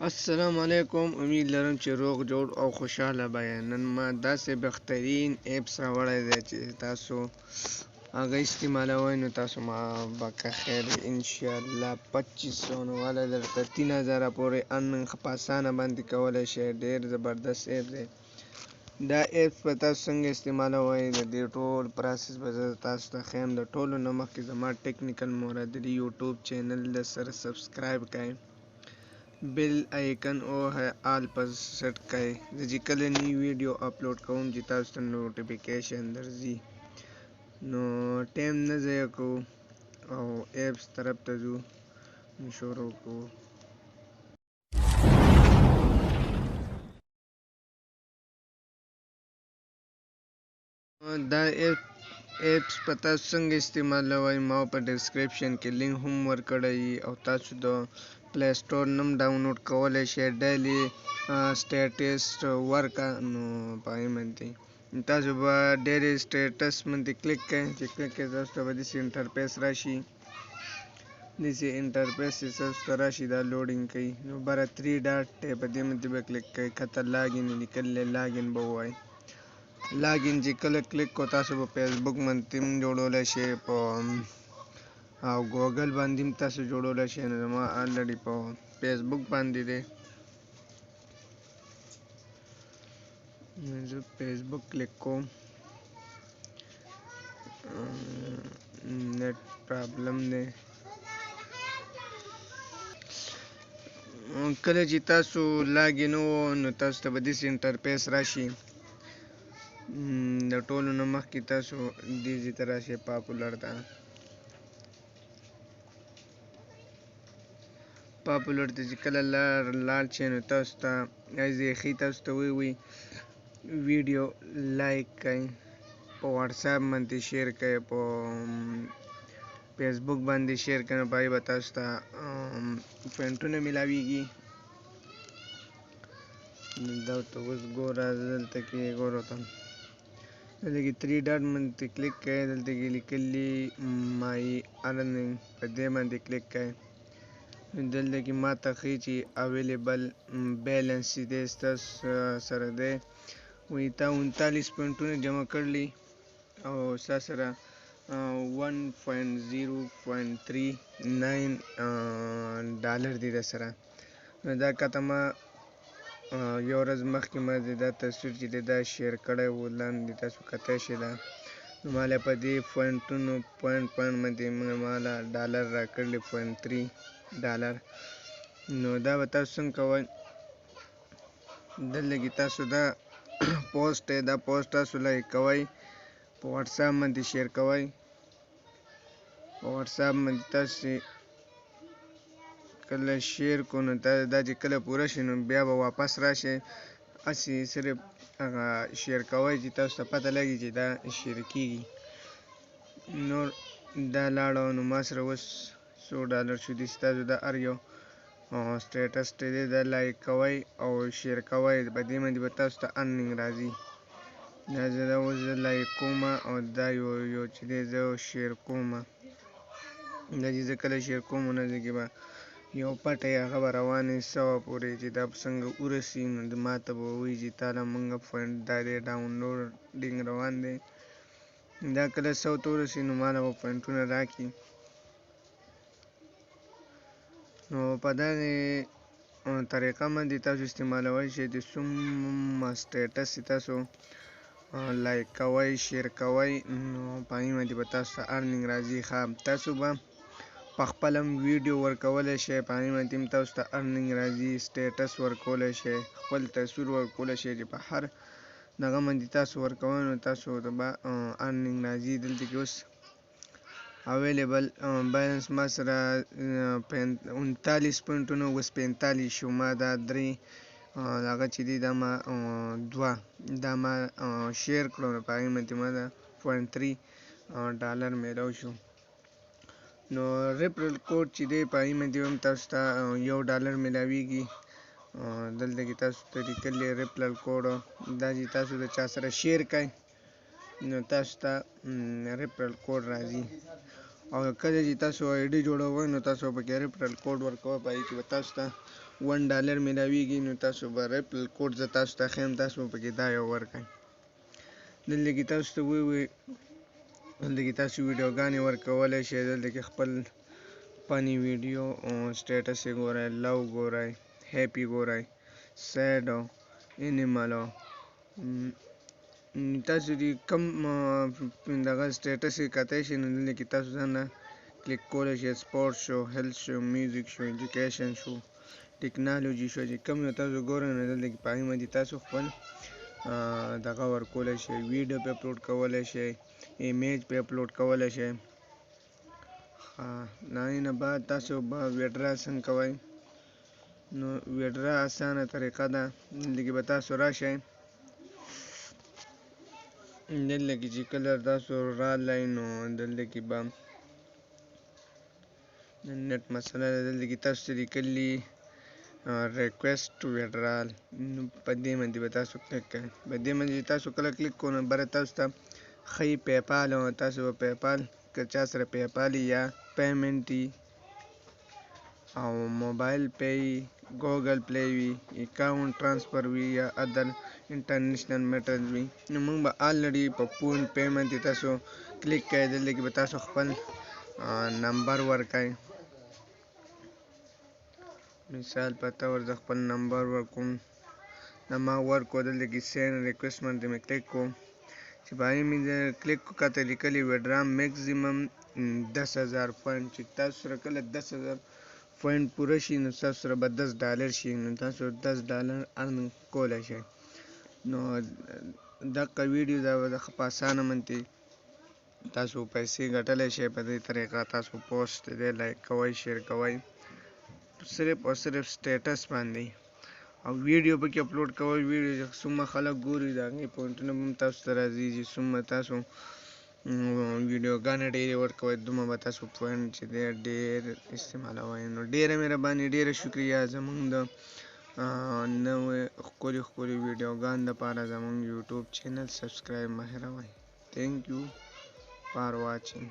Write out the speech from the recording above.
السلام علیکم. امید لرم چې روغ جوړ او خوشحاله به یې. نن ما داسې بهترین ایپس راوړی دی چې تاسو هغه استعمالوئ نو تاسو ما به که خیر انشاءالله 2500 والا درته 3000 پورې ارننګ په اسانه باندې کولی شئ. ډېر زبردست ایپ دی. دا ایپس به تاسو څنګه استعمالوئ د دې ټول پروسس به زه تاسو ته ښیم. د ټولو نه مخکې زما ټیکنیکل مراد یوټیوب چینل د سره سبسکرایب کړئ، بیل آیکن او آل پر سیټ کړئ. زه چې کله نوی ویډیو اپلوډ کوم چې تاسو ته نوټیفیکیشن درځي. نو ټایم نه ضایع کوو او ایپس طرف ته ځو. شروع کوو. دا ایپس په تاسو څنګه استعمالوئ ما په ډسکرپشن کې لینک هم ورکړی او تاسو د پلی سټور نم ډاونلوډ کولی شئ. ډیلی سټیټس ورکه نو په هغې باندې تاسو به ډیلی سټیټس باندې کلیک کړئ. چې کلیک کړئ تاسو ته به داسې انټرفیس راشي. داسې انټرفیس چې تاسو ته راشي دا لوډینګ کوي. نو بره 3 ډاټ دی په دې باندې به کلیک کړئ. ښکته لاګین لیکلی لاګین به ووایي. لاګین چې کله کلیک کو تاسو په فیسبوک باندې هم جوړولی شئ او ګوګل باندې هم تاسو جوړولی شئ. نو زما آلریډي په فیسبوک باندې دی. زه فیسبوک کلیک کوم. نیټ پرابلم دی. کله چې تاسو لاګین وو نو تاسو ته به داسې انټرفیس راشي. د ټولو نه مخکې تاسو دې ځای ته راشئ، پاپولر ته. پاپولر ته چې کله لاړ شئ نو تاسو ته ځای ښي تاسو ته ووایي ویډیو لایک کړئ، په واټساپ باندې شیر کړئ، په فیسبوک باندې شیر کړئ. نو په هغې به تاسو ته پوینټونه میلاویږي. دا ته اوس ګوره دلته کې ګوره ته دلته کې 3 ډاټ باندې کلیک کړئ. دلته کې لیکلي مای ارننګ په دې باندې کلیک کړئ. دلته کې ما ته ښیي چې اویلیبل بیلنس چې دی ستاسو سره دی وایي تا 39 پوینټونه جمع کړلي او ستا سره 1.0.39 ډالر دی در سره. نو دا کته ما یو ورځ مخکې ما دا تصویر چې دی دا شیر کړی و، لاندې تاسو کتی شئ. دا نو ما له په دې پوینټونو پوینټ باندې ما له ډالر راکړلي 0.3 ډالر. نو دا به تاسو څنګه کوئ. دلته کې تاسو دا پوسټ دی، دا پوسټ تاسو لایک کوئ، په واټساپ باندې شیر کوئ. په واټساپ باندې تاسو کله شیر کو نو دا چې کله پوره شي نو بیا به واپس راشئ. هسې صرف هغه شیر کوئ چې تاسو ته پته لګي چې دا شیر کېږي. نور دا لاړه نو ما سره اوس 100 ډالر شو. داسې تاسو دا هر یو سټیټس چې دی دا لایک کوئ او شیر کوئ. په دې باندې به تاسو ته ارننګ راځي. دا زه دا اوس زه لایک کوم او دا یو چې دی زه شیر کوم. دا چې زه کله شیر کوم نو دې کې به یو پټ یې هغه به روانې 100 پورې چې دا به څنګه ورسي نو ما ته به ووایي چې تا له مونږ پوینټ دا دی ډاونلوډینګ روان دی. دا کله 100 ته ورسي نو ما له به پوینټونه راکړي. نو په دغې طریقه باندې تاسو استعمالولی شئ. د څومره سټیټس چې تاسو لایک کوئ شیر کوئ نو په هغې باندې به تاسو ته ارننګ راځي. تاسو به په خپله هم ویډیو ورکولی شئ، په هغې باندې هم تاسو ته ارننګ راځي. سټیټس ورکولی شئ، خپل تصویر ورکولی شئ چې په هر دغه باندې تاسو ورکوئ نو تاسو ته به ارننګ راځي. دلته کې اوس اویلیبل بیلنس ما سره 39 پوینټونه اوس 45 شو. ما دا 3 هغه چې دی دا ما 2 دا ما شیر کړو نو په هغې باندې ما دا 0.3 ډالر میلاو شو. نو ریفرل کوډ چې دی په هغې باندې هم تاسو ته $1 میلاویږي. دلته کې تاسو ته لیکلي ریفرل کوډ دا چې تاسو د چا سره شیر کړئ نو تاسو ته ریفرل کوډ راځي. او کله چې تاسو آی ډي جوړوئ نو تاسو پکې ریفرل کوډ ورکوئ. په هغې کې به تاسو ته $1 میلاویږي نو تاسو به ریفرل کوډ زه تاسو ته ښیم، تاسو به پکې دا یو ورکړئ. دلته کې تاسو ته دلته کې تاسو ویډیوګانې ورکولی شئ. دلته کې خپل فني ویډیو سټیټس یې ګورئ، لو ګورئ، هیپي ګورئ، سیډ او انیمل او تاسو دې کوم دغه سټیټس یې کتلی شئ نو دلته کې تاسو ځانله کلیک کولی شئ. سپورټ شو، هیلث شو، میوزیک شو، ایجوکیشن شو، ټیکنالوجي شو، چې کوم یو تاسو ګورئ نو دلته کې په هغې باندې تاسو خپل دغه ورکولی شئ، ویډیو پې اپلوډ کولی شئ، ایمیج پې اپلوډ کولی شئ. د هغې نه بعد تاسو به ویډرا څنګه کوئ نو ویډرا اسانه طریقه ده. دلته کې به تاسو راشئ، دلته کې چې کله تاسو راغلی نو دلته کې به د نیټ مسله ده. دلته کې تاسو ته لیکلي ریکویسټ ویډرال، نو په دې باندې به تاسو کلیک کوئ. په دې باندې چې تاسو کله کلیک کوئ نو بره تاسو ته ښایي پیپال، او تاسو به پیپال که چا سره پیپال یا پیمنټ وي او موبایل پې وي، ګوګل پلی وي، اکاونټ ټرانسفر وي یا ادر انټرنیشنل میټرز وي نو موږ به آلریډي په فون پې باندې تاسو کلیک کوئ. دلته کې به تاسو خپل نمبر ورکئ. مثال په طور زه خپل نمبر ورکوم، دا ما ورکړو. دلته کې سینډ ریکویسټ باندې مې کلیک کوم چې په هغې مې کلیک کړو، کاته لیکلي ویډرا میکزیمم 10,000 پوینټ، چې تاسو سره کله 10,000 پوینټ پوره شي نو تاسو سره به $10 شي، نو تاسو $10 ارن کولی شئ. نو دغه ویډیو دا به په اسانه باندې تاسو پیسې ګټلی شئ. په دې طریقه تاسو پوسټ دی لایک کوئ، شیر کوئ، صرف او صرف سټیټس باندې، او ویډیو پکې اپلوډ کوئ. ویډیو چې څومره خلک ګوري د هغې پوینټونه به هم تاسو ته راځي. چې څومره تاسو ویډیوګانې ډېرې ورکوئ دومره به تاسو پوینټ چې دی ډېر استعمالوئ. نو ډېره مهرباني، ډېره شکریه. زموږ د نوې ښکلي ښکلي ویډیوګانو دپاره زموږ یوټیوب چینل سبسکرایب مه هېروئ. تھینک یو فار واچینګ.